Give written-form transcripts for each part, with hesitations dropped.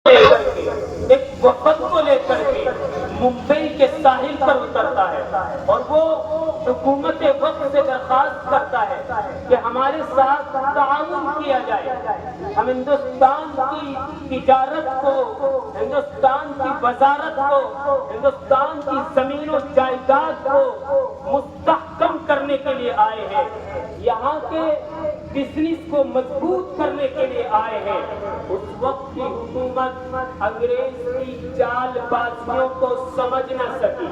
ایک وفد کو لے کر کے ممبئی کے ساحل پر اترتا ہے اور وہ حکومت وقت سے درخواست کرتا ہے کہ ہمارے ساتھ تعاون کیا جائے، ہم ہندوستان کی تجارت کو، ہندوستان کی وزارت کو، ہندوستان کی زمین و جائیداد کو مستحکم کرنے کے لیے آئے ہیں، یہاں کے بزنس کو مضبوط کرنے کے لیے آئے ہیں۔ اس وقت کی حکومت انگریز کی چال بازیوں کو سمجھ نہ سکی،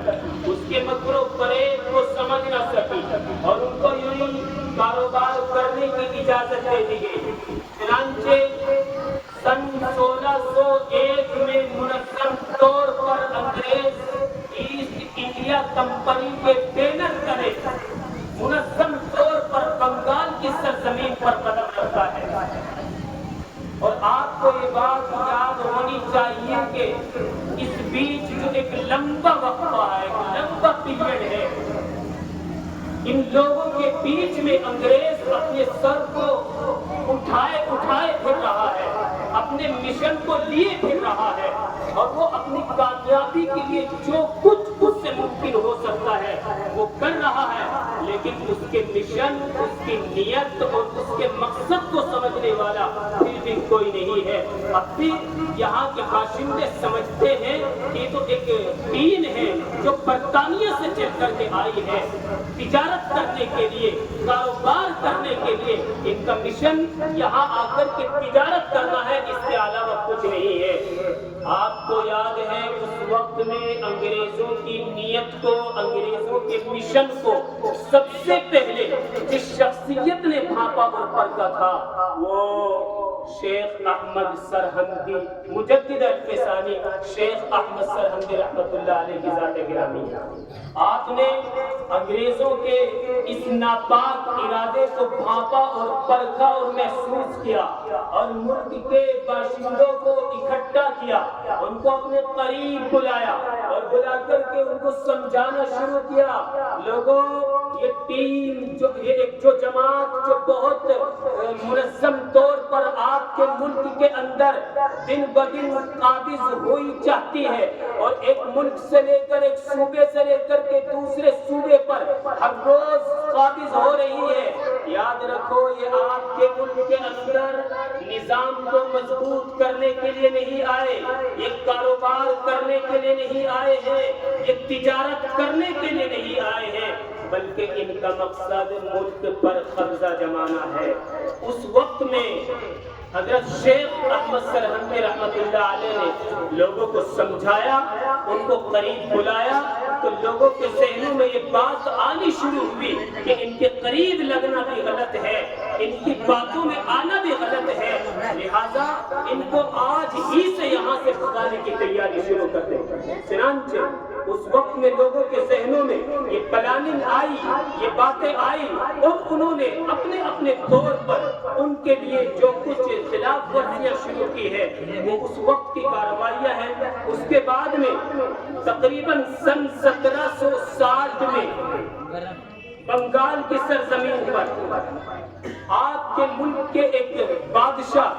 اس کے مکر و فریب کو سمجھ نہ سکی اور ان کو یوں کاروبار کرنے کی اجازت دے دی گئی۔ چنانچہ سن 1601 میں منظم طور پر انگریز ایسٹ انڈیا کمپنی کے بینر تلے منظم طور پر بنگال کی سرزمین پر قدم رکھتا ہے۔ اور آپ کو یہ بات یاد ہونی چاہیے کہ اس بیچ جو ایک لمبا وقفہ ہے، ایک لمبا پیریڈ ہے، ان لوگوں کے بیچ میں انگریز اپنے سر کو اٹھائے پھر رہا ہے، اپنے مشن کو لیے پھر رہا ہے اور وہ اپنی کامیابی کے لیے جو کچھ اس سے ممکن ہو سکتا ہے وہ کر رہا ہے، لیکن اس کے مشن، اس کی نیت اور اس کے مقصد کو سمجھنے والا پھر بھی کوئی نہیں ہے۔ اب بھی یہاں کے باشندے سمجھتے ہیں کہ یہ تو ایک ٹیم ہے جو برطانیہ سے چل کر کے آئی ہے، تجارت کرنے کے لیے، کاروبار کرنے کے لیے، ان کا مشن یہاں آ کر کے تجارت کرنا ہے، اس کے علاوہ کچھ نہیں ہے۔ آپ کو یاد ہے اس وقت میں انگریزوں کی نیت کو، انگریزوں کے مشن کو سب سے پہلے جس شخصیت نے بھانپا اور پرکھا تھا وہ شیخ احمد سرہندی، مجدد الفسانی شیخ احمد سرہندی رحمۃ اللہ علیہ کی ذات گرامی۔ آپ نے انگریزوں کے اس ناپاک ارادے کو بھانپا اور پرکھا اور محسوس کیا اور ملک کے باشندوں کو اکٹھا کیا، ان کو اپنے قریب بلایا اور بلا کر کے ان کو سمجھانا شروع کیا، لوگوں یہ ٹیم جو جماعت جو بہت منظم طور پر آپ کے ملک کے اندر دن بدن قابض ہوئی چاہتی ہے اور ایک ملک سے لے کر، ایک صوبے سے لے کر کے دوسرے صوبے پر ہر روز قابض ہو رہی ہے، یاد رکھو یہ آپ کے ملک کے اندر نظام کو مضبوط کرنے کے لیے نہیں آئے، یہ کاروبار کرنے کے لیے نہیں آئے ہیں، یہ تجارت کرنے کے لیے نہیں آئے ہیں، بلکہ ان کا مقصد ملک پر قبضہ جمانا ہے۔ اس وقت میں حضرت شیخ احمد سرہندی رحمۃ اللہ علیہ نے لوگوں کو سمجھایا، ان کو قریب بلایا تو لوگوں کے ذہنوں میں یہ بات آنی شروع ہوئی کہ ان کے قریب لگنا بھی غلط ہے، ان کی باتوں میں آنا بھی غلط ہے، لہذا ان کو آج ہی سے یہاں سے بھگانے کی تیاری شروع کر دیں۔ چنانچہ اس وقت میں لوگوں کے ذہنوں میں یہ پلاننگ آئی، یہ باتیں آئی اور انہوں نے اپنے اپنے طور پر ان کے لیے جو کچھ خلاف ورزیاں شروع کی ہے وہ اس وقت کی کارروائیاں ہیں۔ اس کے بعد میں تقریباً سن 1760 میں بنگال کی سرزمین پر آپ کے ملک کے ایک بادشاہ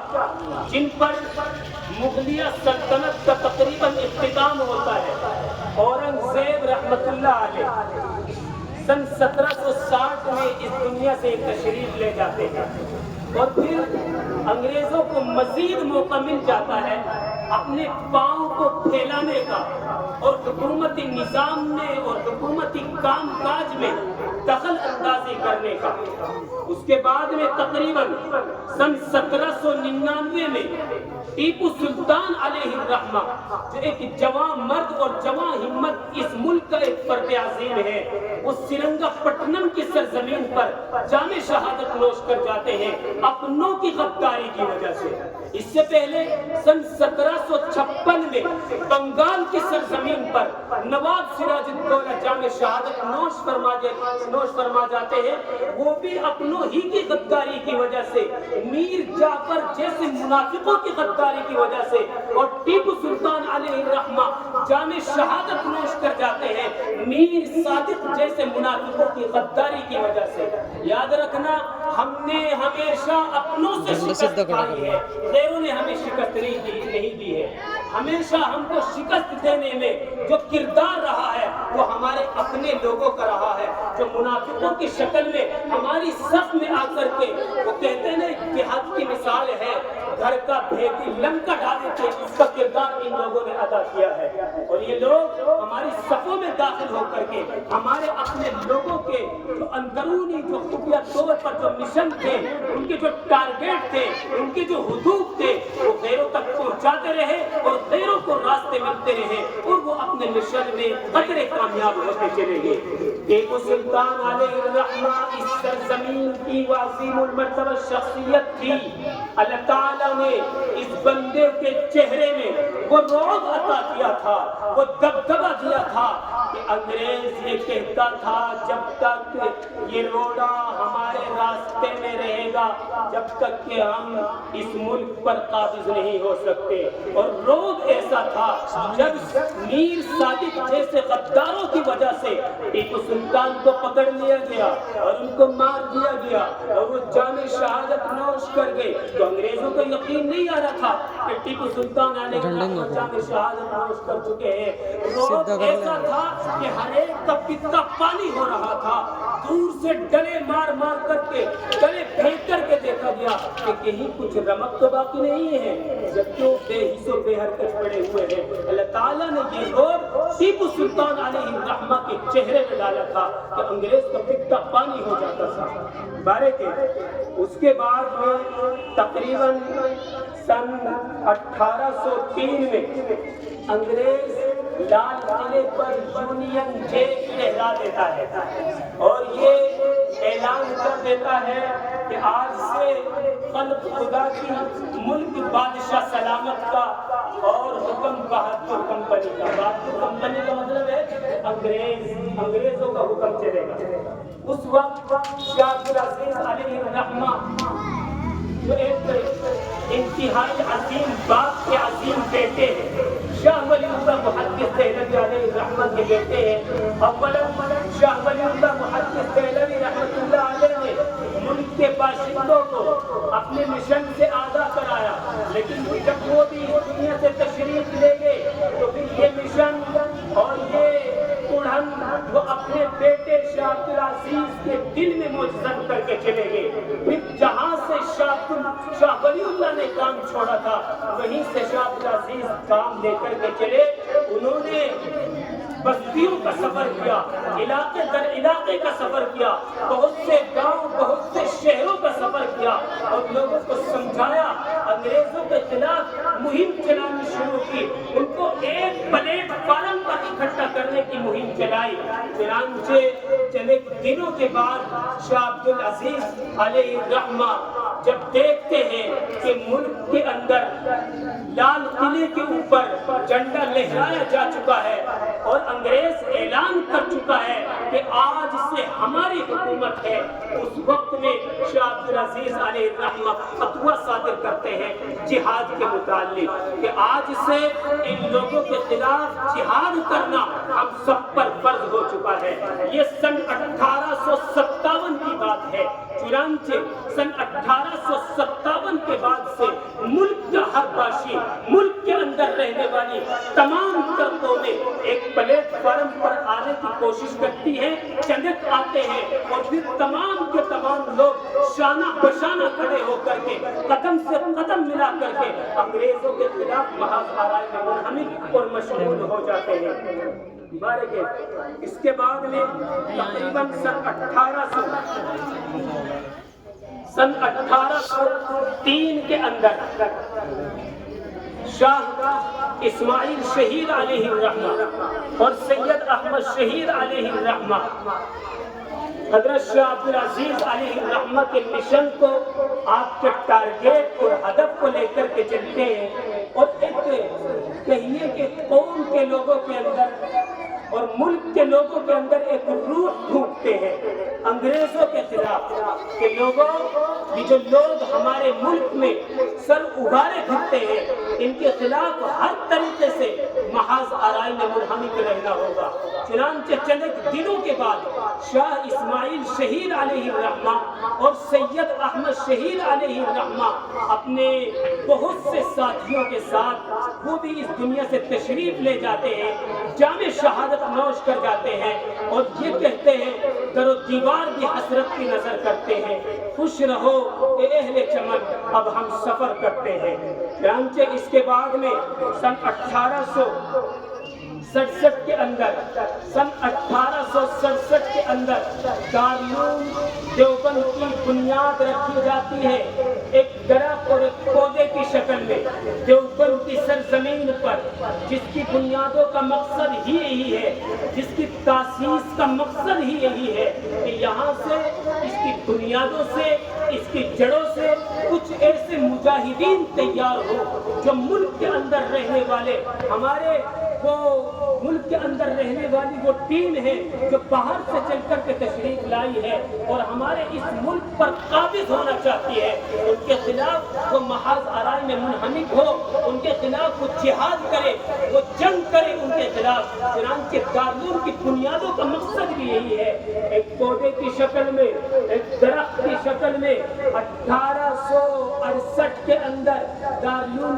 جن پر مغلیہ سلطنت کا تقریباً اختتام ہوتا ہے، اورنگزیب رحمت اللہ علیہ سن 1760 میں اس دنیا سے تشریف لے جاتے ہیں اور پھر انگریزوں کو مزید موقع مل جاتا ہے اپنے پاؤں کو پھیلانے کا اور حکومتی نظام میں اور حکومتی کام کاج میں دخل اندازی کرنے کا۔ اس کے بعد میں تقریباً سن 1799 میں ٹیپو سلطان علیہ الرحمہ جو ایک جوان مرد اور جوان ہمت اس ملک کا ایک فرد عظیم ہے، وہ سرنگا پٹنم کی سرزمین پر جام شہادت نوش کر جاتے ہیں اپنوں کی غداری کی وجہ سے۔ اس سے پہلے سن 1756 میں بنگال کی سرزمین پر نواب سراج الدولہ جام شہادت نوش فرما جاتے ہیں، وہ بھی اپنوں ہی کی غداری کی وجہ سے، میر جعفر جیسے منافقوں کی غداری کی وجہ سے، اور ٹیپو سلطان علیہ الرحمہ جام شہادت نوش کر جاتے ہیں میر صادق جیسے منافقوں کی غداری کی وجہ سے۔ یاد رکھنا ہم نے ہمیشہ اپنوں سے شکست پائی ہے، غیروں نے ہمیں شکست نہیں دی ہے۔ ہمیشہ ہم کو شکست دینے میں جو کردار رہا ہے وہ ہمارے اپنے لوگوں کا رہا ہے، جو منافقوں کی شکل میں ہماری صف میں آ کر کے وہ کہتے ہیں جہاد کی مثال ہے گھر کا بھیدی لنکا ڈالے تھے، اس کا کردار ان لوگوں نے ادا کیا ہے۔ اور یہ لوگ ہماری صفوں میں داخل ہو کر کے ہمارے اپنے لوگوں کے جو اندرونی جو خفیہ طور پر جو مشن تھے، ان کے جو ٹارگیٹ تھے، ان کے جو حدود تھے، وہ غیروں تک پہنچاتے رہے اور غیروں کو راستے ملتے رہے اور وہ اپنے مشن میں قدرے کامیاب ہوتے چلے گئے۔ ٹیپو سلطان علیہ الرحمہ اس سرزمین کی عظیم المرتبہ شخصیت تھی۔ اللہ تعالیٰ نے اس بندے کے چہرے میں وہ رعب عطا کیا تھا، وہ دبدبہ دیا تھا کہ انگریز یہ کہتا تھا جب تک یہ روڑا ہمارے راستے میں رہے گا جب تک کہ ہم اس ملک پر قابض نہیں ہو سکتے۔ اور رعب ایسا تھا جب میر صادق جیسے غداروں کی وجہ سے ٹیپو سلطان کو پکڑ لیا گیا اور ان کو مار دیا گیا اور وہ جام شہادت نوش کر گئے تو انگریزوں کو یقین نہیں آ رہا تھا کہ ٹیپو سلطان علیہ السلام جام شہادت نوش کر چکے ہیں۔ رعب ایسا تھا کہ ہر ایک کا پتا پانی ہو رہا تھا، دور سے ڈلے مار مار کر کے ڈلے پھینک کر کے دیکھا گیا کہ کہیں کچھ رمق تو باقی نہیں ہے، جبکہ وہ بے حس و بے حرکت پڑے ہوئے ہیں۔ اللہ تعالیٰ نے یہ رعب ٹیپو سلطان علیہ الرحمہ کے چہرے میں ڈالا تھا کہ انگریز کا پتا پانی ہو جاتا تھا۔ بارے کے اس کے بعد میں تقریباً سن 1803 میں انگریز لال قلعے پر یونین جیک لہرا دیتا ہے اور یہ اعلان کر دیتا ہے کہ آج سے خلق خدا کی ملک بادشاہ سلامت کا اور حکم بہادر کمپنی کا۔ بہادر کمپنی کا مطلب ہے انگریزوں کا حکم چلے گا۔ اس وقت شاہ عبدالعزیز علیہ الرحمہ جو ایک انتہائی عظیم باپ کے عظیم بیٹے ہیں، شاہ ولی اللہ محدث دہلوی علیہ الرحمہ کے بیٹے ہیں۔ اولا شاہ ولی اللہ محدث دہلوی رحمۃ اللہ علیہ نے ملک کے باشندوں کو اپنے مشن سے آگاہ کرایا، لیکن جب وہ بھی اس دنیا سے تشریف لے گئے تو پھر یہ مشن اور یہ اڑھن وہ اپنے بیٹے شاہ عبدالعزیز کے دل میں مجسم کر کے چلے گئے۔ پھر جہاں سے شاہ ولی اللہ نے کام چھوڑا تھا وہیں سے شاہ عبدالعزیز کام لے کر کے چلے۔ انہوں نے بستیوں کا سفر کیا، علاقے در علاقے کا سفر کیا، بہت سے گاؤں بہت سے شہروں کا سفر کیا اور لوگوں کو سمجھایا، انگریزوں کے خلاف مہم چلانی شروع کی، ان کو ایک پلیٹ فارم پر اکٹھا کرنے کی مہم چلائی۔ چنانچہ چند دنوں کے بعد شاہ عبدالعزیز علیہ الرحمہ جب دیکھتے ہیں کہ ملک کے اندر لال قلعے کے اوپر جھنڈا لہرایا جا چکا ہے اور انگریز اعلان کر چکا ہے کہ آج سے ہماری حکومت ہے، اس وقت میں شاہ عبدالعزیز علیہ الرحمہ فتویٰ صادر کرتے ہیں جہاد کے متعلق کہ آج سے ان لوگوں کے خلاف جہاد کرنا ہم سب پر فرض ہو چکا ہے۔ یہ سن 1857 کی بات ہے۔ چنانچہ سن 1857 کے بعد سے ملک کا ہر باشی، ملک کے اندر رہنے والی تمام قومیں ایک پلیٹ فارم پر آنے کی کوشش کرتی ہیں، چندک آتے ہیں اور پھر تمام کے تمام لوگ شانہ بشانہ کھڑے ہو کر کے قدم سے قدم ملا کر کے انگریزوں کے خلاف محاذ آرائی میں منہمک اور مشغول ہو جاتے ہیں۔ اس کے بعد میں تقریباً سن 1803 کے اندر شاہ اسماعیل شہید علیہ الرحمہ اور سید احمد شہید علیہ الرحمہ حضرت شاہ عبدالعزیز علیہ الرحمہ کے مشن کو آپ کے ٹارگیٹ اور ہدف کو لے کر کے چلتے ہیں اور ایک کہیے کہ قوم کے لوگوں کے اندر اور ملک کے لوگوں کے اندر ایک روح پھونکتے ہیں انگریزوں کے خلاف کہ لوگوں یہ جو لوگ ہمارے ملک میں سر اگارے پھرتے ہیں ان کے خلاف ہر طریقے سے محاذ آرائی میں منہمک رہنا ہوگا۔ چنانچہ چند دنوں کے بعد شاہ اسماعیل شہید علیہ الرحمہ اور سید احمد شہید علیہ الرحمہ اپنے بہت سے ساتھیوں کے ساتھ وہ بھی اس دنیا سے تشریف لے جاتے ہیں، جام شہادت نوش کر جاتے ہیں اور یہ کہتے ہیں در و دیوار بھی حسرت کی نظر کرتے ہیں، خوش رہو اے اہل چمن اب ہم سفر کرتے ہیں۔ چنانچہ اس کے بعد میں سن 1867 کے اندر دارالعلوم دیوبند کی بنیاد رکھی جاتی ہے، ایک درخت اور ایک پودے کی شکل میں دیوبند کی سرزمین پر، جس کی بنیادوں کا مقصد ہی یہی ہے، جس کی تاسیس کا مقصد ہی یہی ہے کہ یہاں سے اس کی بنیادوں سے اس کی جڑوں سے کچھ ایسے مجاہدین تیار ہو جو ملک کے اندر رہنے والے ہمارے ملک کے اندر رہنے والی وہ ٹیم ہے جو باہر سے چل کر کے تشریف لائی ہے اور ہمارے اس ملک پر قابض ہونا چاہتی ہے، ان کے خلاف وہ محاذ آرائی میں منہمک ہو، ان کے خلاف وہ جہاد کرے، وہ جنگ کرے ان کے خلاف۔ چنانچہ دارالعلوم کی بنیادوں کا مقصد بھی یہی ہے، ایک پودے کی شکل میں، ایک درخت کی شکل میں 1868 کے اندر دارالعلوم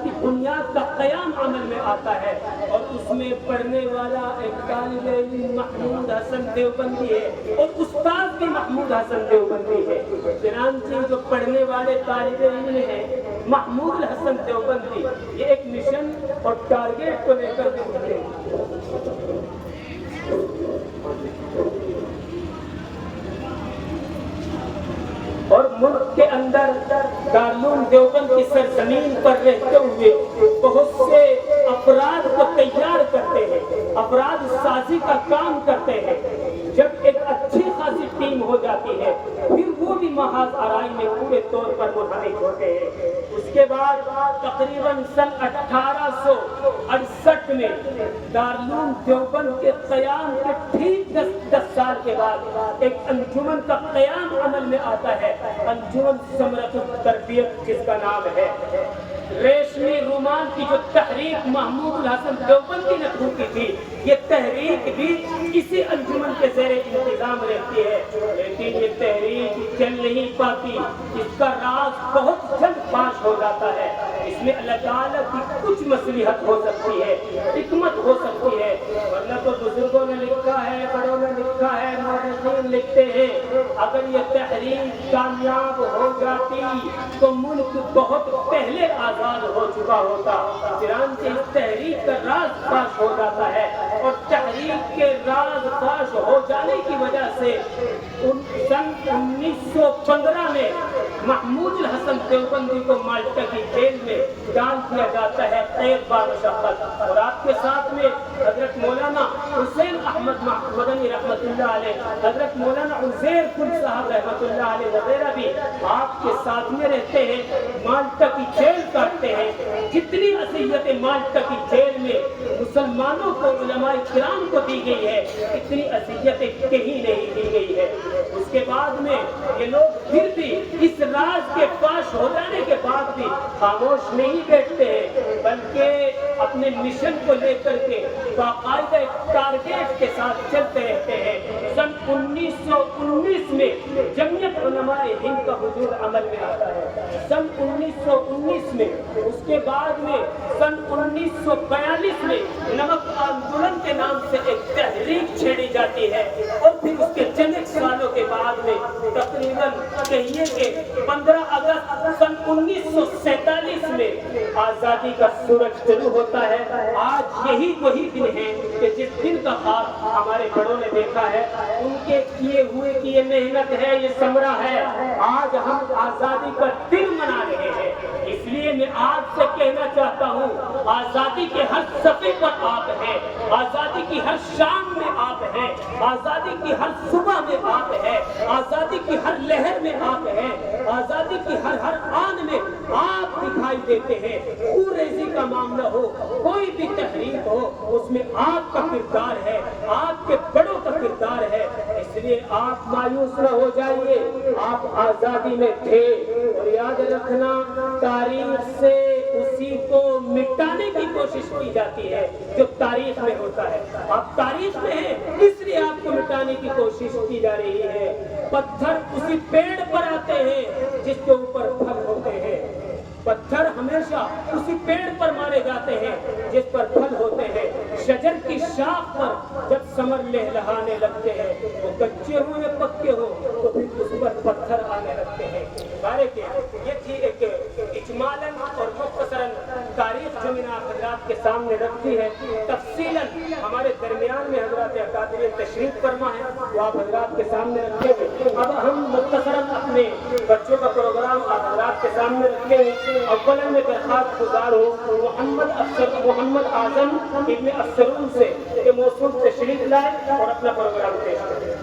کی بنیاد کا قیام عمل میں آتا ہے اور اس میں پڑھنے والا ایک طالب علم محمود حسن دیوبندی ہے اور استاد بھی محمود حسن دیوبندی ہے۔ چنانچہ جو پڑھنے والے طالب علم ہیں محمود حسن دیوبندی یہ ایک مشن اور ٹارگیٹ کو لے کر کے اٹھے اور ملک کے اندر دارالعلوم دیوبند کی سرزمین پر رہتے ہوئے بہت سے افراد کو تیار کرتے ہیں، افراد سازی کا کام کرتے ہیں۔ جب ایک اچھی خاصی ٹیم ہو جاتی ہے پھر وہ بھی محاذ آرائی میں پورے طور پر منہمک ہوتے ہیں۔ اس کے بعد تقریباً سن 1868 میں دارالعلوم دیوبند کے قیام کے ٹھیک 10 سال کے بعد ایک انجمن کا قیام عمل میں آتا ہے، انجمن ثمرۃ التربیت جس کا نام ہے۔ ریشمی رومان کی جو تحریک محمود الحسن دیوبندی نے پھونکی تھی یہ تحریک بھی اسی انجمن کے زیر انتظام رہتی ہے، لیکن یہ تحریک چل نہیں پاتی، اس کا راز بہت جلد فاش ہو جاتا ہے۔ اس میں اللہ تعالیٰ کی کچھ مصلحت ہو سکتی ہے، حکمت ہو سکتی ہے، ورنہ تو بزرگوں نے لکھا ہے، بڑوں نے لکھا ہے، مورخین لکھتے ہیں اگر یہ تحریک کامیاب ہو جاتی تو ملک بہت پہلے آزاد ہو چکا ہوتا۔ چنانچہ اس تحریک کا راز فاش ہو جاتا ہے اور تحریک کے راز فاش ہو جانے کی وجہ سے سن 1915 میں محمود الحسن دیوبندی کو مالٹا کی جیل میں ڈال دیا جاتا ہے قید بامشقت، اور آپ کے ساتھ میں حضرت مولانا حسین احمد مدنی رحمت اللہ علیہ، حضرت مولانا عزیر کل صاحب رحمت اللہ علیہ وغیرہ بھی آپ کے ساتھ میں رہتے ہیں، مالٹا کی جیل کاٹتے ہیں۔ جتنی اذیتیں مالٹا کی جیل میں مسلمانوں کو، علماء کرام کو دی گئی ہے اتنی اذیتیں کہیں نہیں دی گئی ہے۔ اس کے بعد میں یہ لوگ پھر بھی اس راز کے فاش ہو جانے کے بعد بھی خاموش نہیں بیٹھتے ہیں بلکہ اپنے مشن کو لے کر کے باقاعدہ ایک ٹارگیٹ کے ساتھ چلتے رہتے ہیں۔ سن 1919 میں جمعیت علماء ہند کا حضور عمل میں آتا ہے، سن 1919 میں۔ اس کے بعد میں سن 1942 میں نمک آندولن کے نام سے ایک تحریک چھیڑی جاتی ہے اور پھر اس کے چند سالوں کے بعد میں تقریباً کہیے کہ 15 اگست سن 1947 میں آزادی کا سورج طلوع ہوتا ہے۔ آج یہی وہی دن ہے کہ جس دن کا خواب ہمارے بڑوں نے دیکھا ہے، ان کے کیے ہوئے کی یہ محنت ہے، یہ ثمرہ ہے۔ آج ہم آزادی کا دن منا رہے ہیں، اس لیے میں آپ سے کہنا چاہتا ہوں آزادی کے ہر صفحے پر آپ ہیں، آزادی کی ہر شام میں آپ ہیں، آزادی کی ہر صبح میں آپ ہیں، آزادی کی ہر لہر میں آپ ہیں، آزادی کی ہر آن میں آپ دکھائی دیتے ہیں۔ ریزی کا معاملہ ہو، کوئی بھی تحریک ہو، اس میں آپ کا کردار ہے، آپ کے بڑوں کا کردار ہے۔ اس لیے آپ مایوس نہ ہو جائیے، آپ آزادی میں تھے، اور یاد رکھنا تاریخ سے اسی کو مٹانے کی کوشش کی جاتی ہے جو تاریخ میں ہوتا ہے۔ آپ تاریخ میں ہیں، اس لیے آپ کو مٹانے کی کوشش کی جا رہی ہے۔ پتھر اسی پیڑ پر آتے ہیں جس کے اوپر پھل ہوتے ہیں، پتھر ہمیشہ اسی پیڑ پر مارے جاتے ہیں جس پر پھل ہوتے ہیں۔ شجر کی شاخ پر جب ثمر لہلہانے لگتے ہیں، وہ کچے ہوں یا پکے ہوں، تو پھر اس پر پتھر آنے لگتے ہیں۔ بارے یہ تھی ایک اجمالاً اور مختصراً تاریخ جو میں نے آپ حضرات کے سامنے رکھی ہے۔ تفصیلاً ہمارے درمیان میں حضرات اکابرین تشریف فرما ہے، وہ آپ حضرات کے سامنے رکھے ہیں۔ اب ہم مختصراً اپنے بچوں کا پروگرام آپ حضرات کے سامنے رکھے ہیں۔ اولاً میں درخواست گزار ہوں محمد اعظم ابن افسرون سے کہ موصول تشریف لائے اور اپنا پروگرام پیش کریں۔